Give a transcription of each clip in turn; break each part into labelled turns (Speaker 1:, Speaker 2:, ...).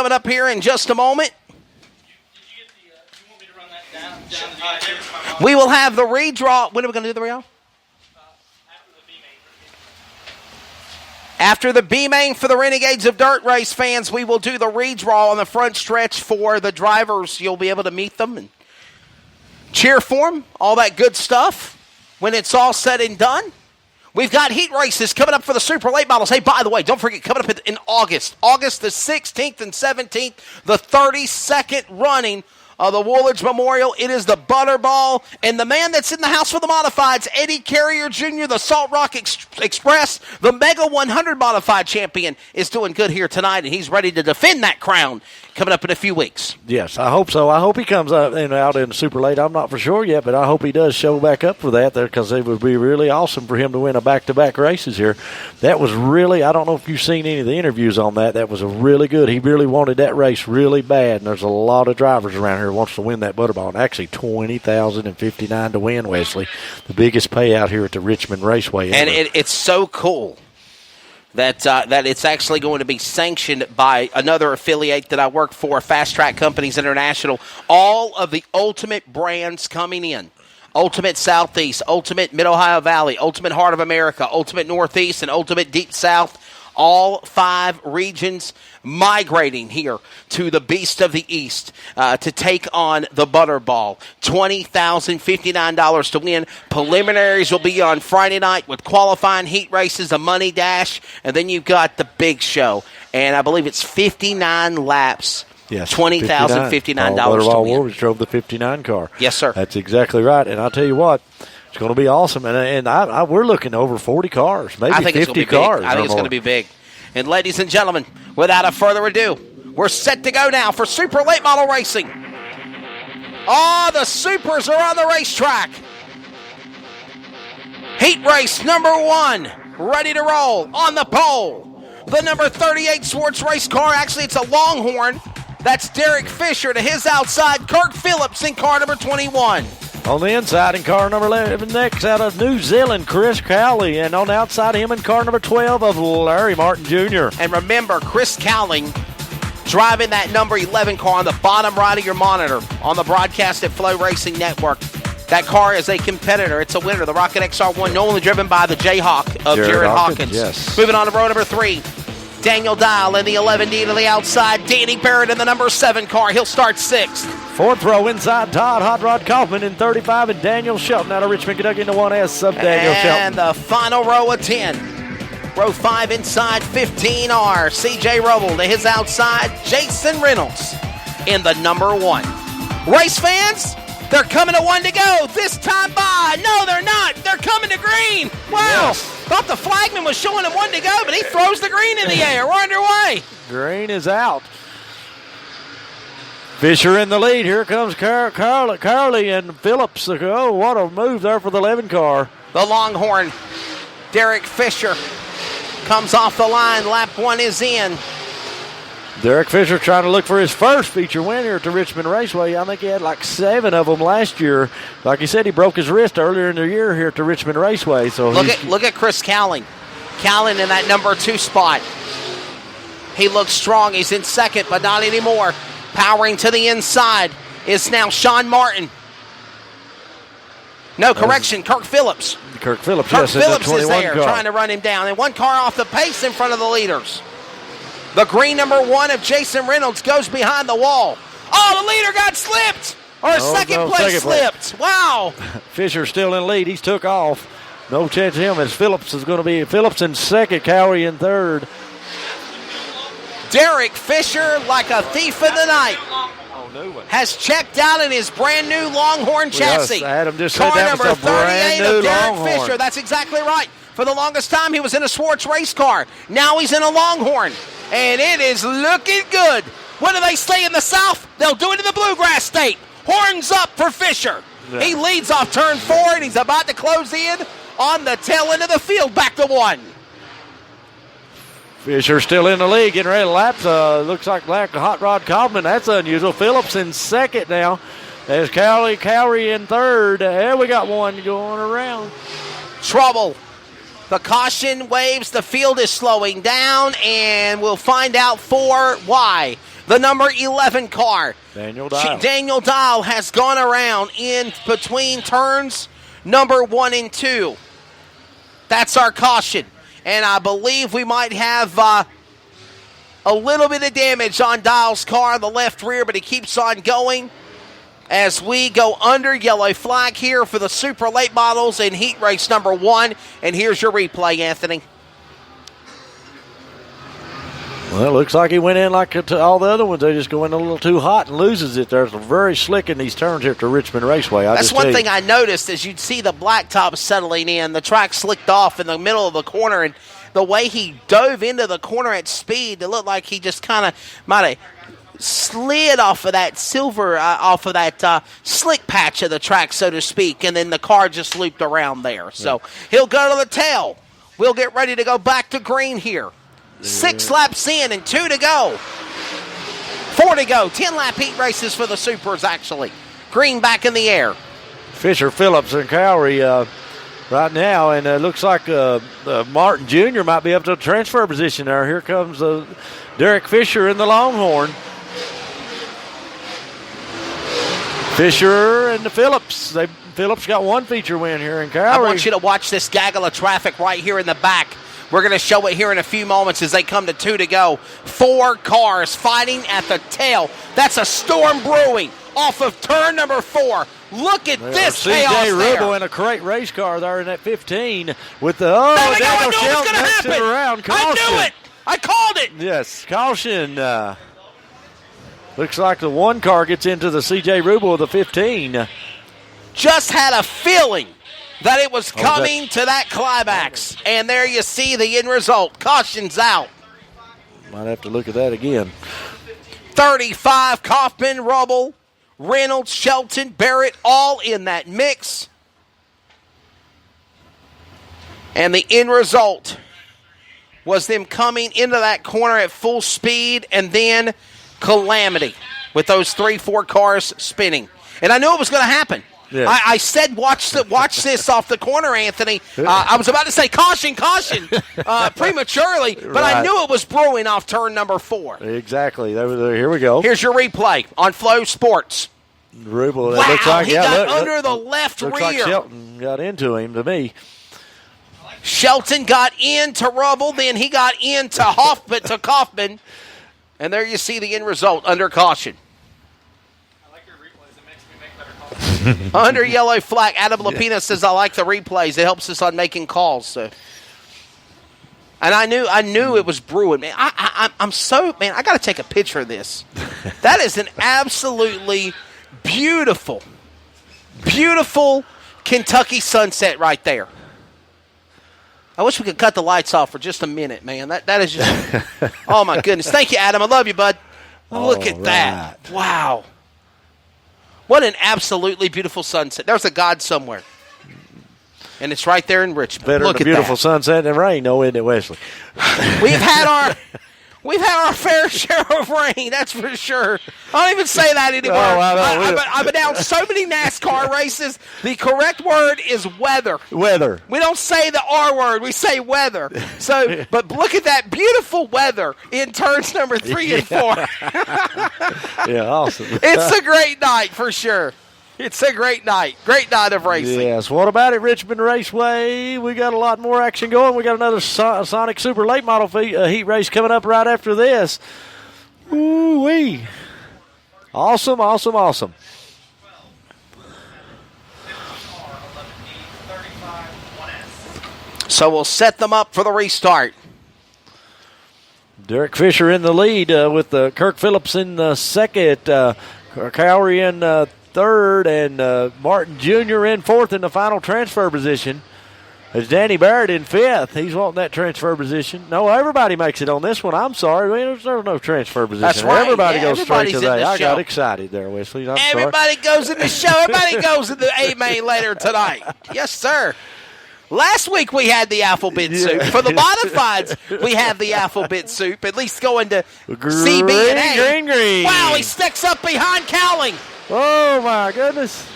Speaker 1: coming up here in just a moment. We will have the redraw. When are we going to do the redraw? After the B-Main for the Renegades of Dirt Race fans, we will do the redraw on the front stretch for the drivers. You'll be able to meet them and cheer for them, all that good stuff. When it's all said and done, we've got heat races coming up for the Super Late Models. Hey, by the way, don't forget, coming up in August the 16th and 17th, the 32nd running of the Woolridge Memorial. It is the Butterball, and the man that's in the house for the modifieds, Eddie Carrier Jr., the Salt Rock Express, the Mega 100 modified champion, is doing good here tonight, and he's ready to defend that crown coming up in a few weeks.
Speaker 2: Yes, I hope so. I hope he comes out in super late. I'm not for sure yet, but I hope he does show back up for that there, because it would be really awesome for him to win a back-to-back races here. That was really, I don't know if you've seen any of the interviews on that. That was a really good. He really wanted that race really bad, and there's a lot of drivers around here who wants to win that Butterball. And actually, $20,059 to win, Wesley. The biggest payout here at the Richmond Raceway ever.
Speaker 1: And it's so cool that it's actually going to be sanctioned by another affiliate that I work for, Fast Track Companies International. All of the Ultimate brands coming in. Ultimate Southeast, Ultimate Mid-Ohio Valley, Ultimate Heart of America, Ultimate Northeast, and Ultimate Deep South. All 5 regions migrating here to the Beast of the East to take on the Butterball. $20,059 to win. Preliminaries will be on Friday night with qualifying heat races, a money dash, and then you've got the big show. And I believe it's 59 laps.
Speaker 2: Yes,
Speaker 1: $20,059 to win.
Speaker 2: Woolridge drove the 59 car.
Speaker 1: Yes, sir.
Speaker 2: That's exactly right. And I'll tell you what, it's going to be awesome. And we're looking over 40 cars, maybe 50 cars.
Speaker 1: I think it's going to be big. And ladies and gentlemen, without a further ado, we're set to go now for Super Late Model Racing. Oh, the Supers are on the racetrack. Heat race number 1, ready to roll on the pole. The number 38 Swartz race car, actually it's a Longhorn. That's Derek Fisher. To his outside, Kirk Phillips in car number 21.
Speaker 2: On the inside in car number 11, next out of New Zealand, Chris Cowley. And on the outside him in car number 12 of Larry Martin Jr.
Speaker 1: And remember, Chris Cowling driving that number 11 car on the bottom right of your monitor on the broadcast at Flow Racing Network. That car is a competitor. It's a winner. The Rocket XR1, normally driven by the Jayhawk of Jared Hawkins.
Speaker 2: Yes.
Speaker 1: Moving on to row number 3. Daniel Dial in the 11D to the outside. Danny Barrett in the number 7 car. He'll start 6th.
Speaker 2: 4th row inside, Todd Hot Rod Kaufman in 35, and Daniel Shelton out of Richmond, Kentucky in the 1S of Daniel Shelton.
Speaker 1: And the final row of 10. Row 5 inside, 15R. CJ Rubble to his outside. Jason Reynolds in the number 1. Race fans, they're coming to 1 to go. This time by. No, they're not. They're coming to green. Wow.
Speaker 2: Yes.
Speaker 1: Thought the flagman was showing him 1 to go, but he throws the green in the air. We're underway.
Speaker 2: Green is out. Fisher in the lead. Here comes Carly and Phillips. Oh, what a move there for the 11 car.
Speaker 1: The Longhorn, Derek Fisher, comes off the line. Lap 1 is in.
Speaker 2: Derek Fisher trying to look for his first feature win here at the Richmond Raceway. I think he had like 7 of them last year. Like he said, he broke his wrist earlier in the year here at the Richmond Raceway. So
Speaker 1: look at Chris Cowling. Cowling in that number 2 spot. He looks strong. He's in 2nd, but not anymore. Powering to the inside is now Sean Martin. No, correction, Kirk Phillips.
Speaker 2: Kirk Phillips
Speaker 1: is there
Speaker 2: car.
Speaker 1: trying to run him down. And 1 car off the pace in front of the leaders. The green number 1 of Jason Reynolds goes behind the wall. Oh, the leader got slipped. Second place slipped. Wow.
Speaker 2: Fisher still in lead. He's took off. No chance of him as Phillips is going to be Phillips in 2nd, Cowie in 3rd.
Speaker 1: Derek Fisher, like a thief in the night, has checked out in his brand new Longhorn chassis.
Speaker 2: Yes, Adam just said
Speaker 1: car
Speaker 2: that
Speaker 1: number
Speaker 2: was a brand
Speaker 1: 38
Speaker 2: new
Speaker 1: of Derek
Speaker 2: Longhorn.
Speaker 1: Fisher. That's exactly right. For the longest time, he was in a Swartz race car. Now he's in a Longhorn, and it is looking good. What do they say in the South? They'll do it in the Bluegrass State. Horns up for Fisher. Yeah. He leads off turn 4, and he's about to close in on the tail end of the field, back to 1.
Speaker 2: Fisher still in the lead, getting ready to lap. Looks like Hot Rod Kaufman. That's unusual. Phillips in 2nd now. There's Cowie in 3rd. There we got 1 going around.
Speaker 1: Trouble. The caution waves. The field is slowing down, and we'll find out why. the number 11 car.
Speaker 2: Daniel Dial.
Speaker 1: Daniel Dial has gone around in between turns number 1 and 2. That's our caution. And I believe we might have a little bit of damage on Dial's car on the left rear, but he keeps on going as we go under yellow flag here for the super late models in heat race number 1. And here's your replay, Anthony.
Speaker 2: Well, it looks like he went in like all the other ones. They just go in a little too hot and loses it. They're very slick in these turns here to Richmond Raceway.
Speaker 1: That's one thing I noticed is you'd see the blacktop settling in. The track slicked off in the middle of the corner, and the way he dove into the corner at speed, it looked like he just kind of might have slid off of that slick patch of the track, so to speak, and then the car just looped around there. So he'll go to the tail. We'll get ready to go back to green here. 6 laps in and 2 to go. 4 to go. 10-lap heat races for the Supers, actually. Green back in the air.
Speaker 2: Fisher, Phillips, and Cowrie right now, and it looks like Martin Jr. might be up to a transfer position there. Here comes Derek Fisher in the Longhorn. Fisher and the Phillips. Phillips got one feature win here in Cowrie.
Speaker 1: I want you to watch this gaggle of traffic right here in the back. We're going to show it here in a few moments as they come to 2 to go. 4 cars fighting at the tail. That's a storm brewing off of turn number 4. Look at this chaos
Speaker 2: C.J.
Speaker 1: there.
Speaker 2: Rubel in a great race car there in that 15 with the, Daniel Shelton knocks it around. Caution.
Speaker 1: I knew it. I called it.
Speaker 2: Yes, caution. Looks like the 1 car gets into the C.J. Rubel of the 15.
Speaker 1: Just had a feeling that it was coming to that climax. And there you see the end result. Caution's out.
Speaker 2: Might have to look at that again.
Speaker 1: 35, Kaufman, Rubel, Reynolds, Shelton, Barrett, all in that mix. And the end result was them coming into that corner at full speed and then calamity with those 3-4 cars spinning. And I knew it was going to happen. Yeah. I said, watch this off the corner, Anthony. I was about to say caution, prematurely, but I knew it was brewing off turn number 4.
Speaker 2: Exactly. Here we go.
Speaker 1: Here's your replay on Flow Sports.
Speaker 2: Rubel,
Speaker 1: wow,
Speaker 2: looks like,
Speaker 1: he got under the left
Speaker 2: looks
Speaker 1: rear.
Speaker 2: Like Shelton got into him to me.
Speaker 1: Shelton got into Rubel, then he got into Kaufman, and there you see the end result under caution. Under yellow flag, Adam Lapina says, I like the replays. It helps us on making calls. So. And I knew it was brewing. Man, I'm so, man, I got to take a picture of this. That is an absolutely beautiful, beautiful Kentucky sunset right there. I wish we could cut the lights off for just a minute, man. That is just, oh, my goodness. Thank you, Adam. I love you, bud. Look at that. Wow. What an absolutely beautiful sunset. There's a God somewhere. And it's right there in Richmond.
Speaker 2: Better
Speaker 1: Look
Speaker 2: than a beautiful sunset than rain, though, isn't it, Wesley?
Speaker 1: We've had our fair share of rain, that's for sure. I don't even say that anymore. I've announced so many NASCAR races. The correct word is weather.
Speaker 2: Weather.
Speaker 1: We don't say the R word. We say weather. So, but look at that beautiful weather in turns number 3 and 4.
Speaker 2: Yeah, awesome.
Speaker 1: It's a great night for sure. It's a great night. Great night of racing.
Speaker 2: Yes. What about it, Richmond Raceway? We got a lot more action going. We got another Sonic Super Late Model heat race coming up right after this. Ooh-wee. Awesome, awesome, awesome.
Speaker 1: So we'll set them up for the restart.
Speaker 2: Derek Fisher in the lead with Kirk Phillips in the second. Cowrie in third, and Martin Jr. in fourth in the final transfer position. There's Danny Barrett in fifth. He's wanting that transfer position. No, everybody makes it on this one. I'm sorry. There's no transfer position.
Speaker 1: That's right.
Speaker 2: Everybody goes straight today. I got
Speaker 1: excited
Speaker 2: excited there, Wesley.
Speaker 1: Everybody goes in the show. Everybody goes in the A-Main later tonight. Yes, sir. Last week we had the alphabet soup. For the modifieds, we have the alphabet soup, at least going to CB and A.
Speaker 2: Green.
Speaker 1: Wow, he sticks up behind Cowling.
Speaker 2: Oh, my goodness.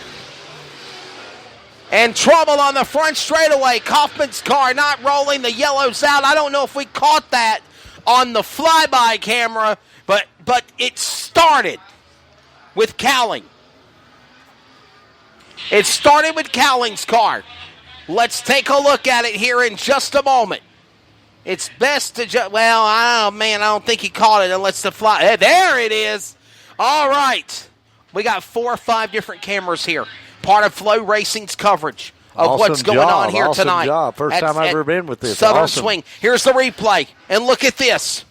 Speaker 1: And trouble on the front straightaway. Kaufman's car not rolling. The yellow's out. I don't know if we caught that on the flyby camera, but but it started with Cowling. It started with Cowling's car. Let's take a look at it here in just a moment. It's best to I don't think he caught it unless the fly. Hey, there it is. All right. We got 4 or 5 different cameras here. Part of Flow Racing's coverage of what's going on here tonight.
Speaker 2: Job. First time I've ever been with this.
Speaker 1: Southern Swing. Here's the replay. And look at this.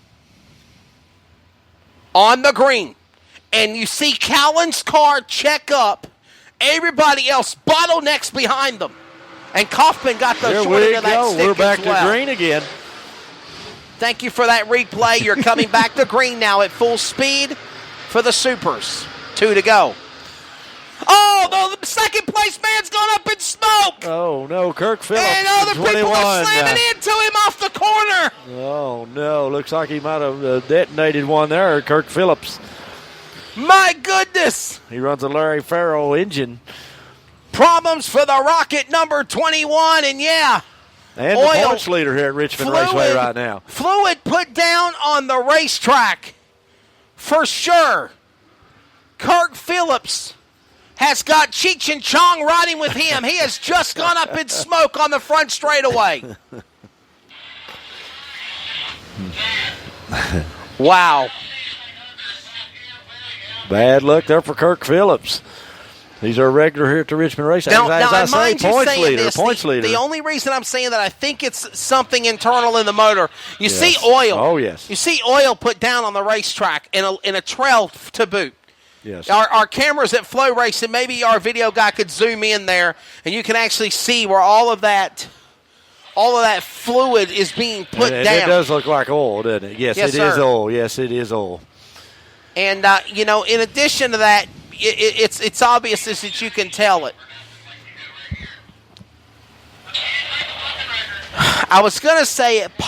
Speaker 1: On the green. And you see Callan's car check up. Everybody else bottlenecks behind them. And Kaufman got the short end of that stick.
Speaker 2: We're back to green again.
Speaker 1: Thank you for that replay. You're coming back to green now at full speed for the Supers. 2 to go. Oh, the second place man's gone up in smoke.
Speaker 2: Oh, no, Kirk Phillips.
Speaker 1: And other people are slamming into him off the corner.
Speaker 2: Oh, no, looks like he might have detonated one there, Kirk Phillips.
Speaker 1: My goodness.
Speaker 2: He runs a Larry Farrell engine.
Speaker 1: Problems for the Rocket number 21, and yeah.
Speaker 2: And the points leader here at Richmond Raceway right now.
Speaker 1: Fluid put down on the racetrack for sure. Kirk Phillips has got Cheech and Chong riding with him. He has just gone up in smoke on the front straightaway. Wow.
Speaker 2: Bad luck there for Kirk Phillips. He's our regular here at the Richmond Raceway. As I say, points leader.
Speaker 1: The only reason I'm saying that I think it's something internal in the motor. You see oil.
Speaker 2: Oh, yes.
Speaker 1: You see oil put down on the racetrack in a trail to boot.
Speaker 2: Yes.
Speaker 1: Our cameras at Flow Racing, maybe our video guy could zoom in there, and you can actually see where all of that fluid is being put down.
Speaker 2: It does look like oil, doesn't it? Yes, it is oil. Yes, it is oil.
Speaker 1: And, in addition to that, it's obvious that you can tell it. I was going to say it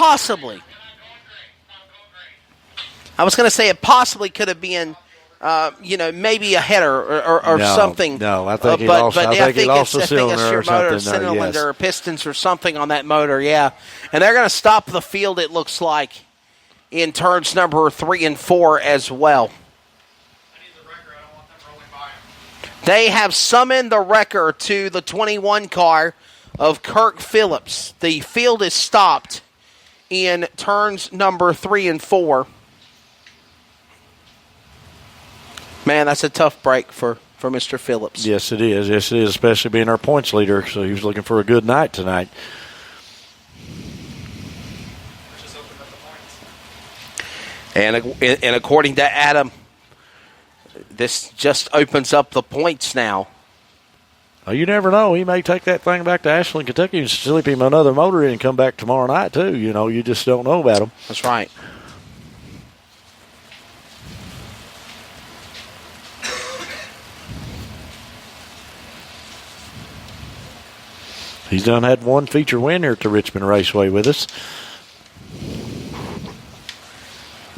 Speaker 1: possibly could have been, maybe a header or something.
Speaker 2: No, I think he lost a cylinder or something.
Speaker 1: Cylinder or pistons or something on that motor, yeah. And they're going to stop the field, it looks like, in turns number 3 and 4 as well. They have summoned the wrecker to the 21 car of Kirk Phillips. The field is stopped in turns number 3 and 4. Man, that's a tough break for Mr. Phillips.
Speaker 2: Yes, it is. Yes, it is, especially being our points leader. So he was looking for a good night tonight.
Speaker 1: And according to Adam, this just opens up the points now.
Speaker 2: Oh, you never know. He may take that thing back to Ashland, Kentucky and slip him another motor in and come back tomorrow night, too. You just don't know about him.
Speaker 1: That's right.
Speaker 2: He's done had one feature win here at the Richmond Raceway with us.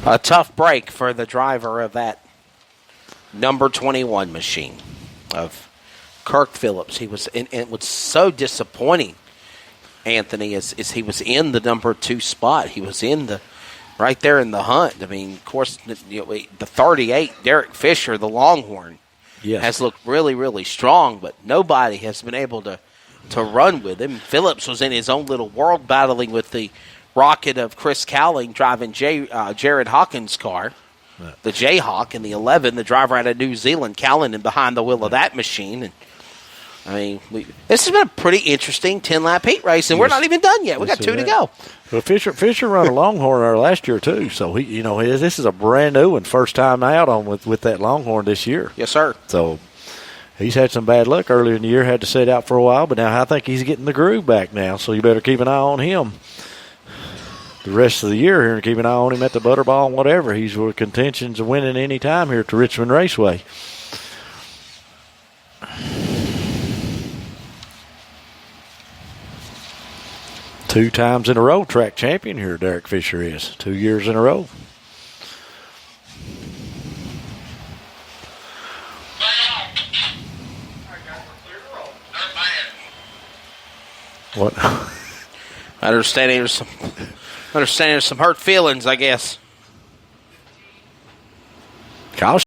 Speaker 1: A tough break for the driver of that number 21 machine of Kirk Phillips. He was, and it was so disappointing, Anthony, as he was in the number 2 spot. He was right there in the hunt. I mean, of course, the 38, Derek Fisher, the Longhorn, has looked really, really strong, but nobody has been able to run with him. Phillips was in his own little world battling with the Rocket of Chris Cowling driving Jared Hawkins' car. The Jayhawk in the 11, the driver out of New Zealand, Callan, behind the wheel of that machine. And I mean, this has been a pretty interesting 10-lap heat race, and we're not even done yet. We got 2 to go.
Speaker 2: Well, Fisher run a Longhorn there last year too, so this is a brand new and first time out on with that Longhorn this year.
Speaker 1: Yes, sir.
Speaker 2: So he's had some bad luck earlier in the year, had to sit out for a while, but now I think he's getting the groove back now. So you better keep an eye on him the rest of the year here and keep an eye on him at the Butterball and whatever. He's with contentions of winning any time here at the Richmond Raceway. Two times in a row track champion here, Derek Fisher is. 2 years in a row. What?
Speaker 1: Understanding there's some hurt feelings, I guess.
Speaker 2: Kyle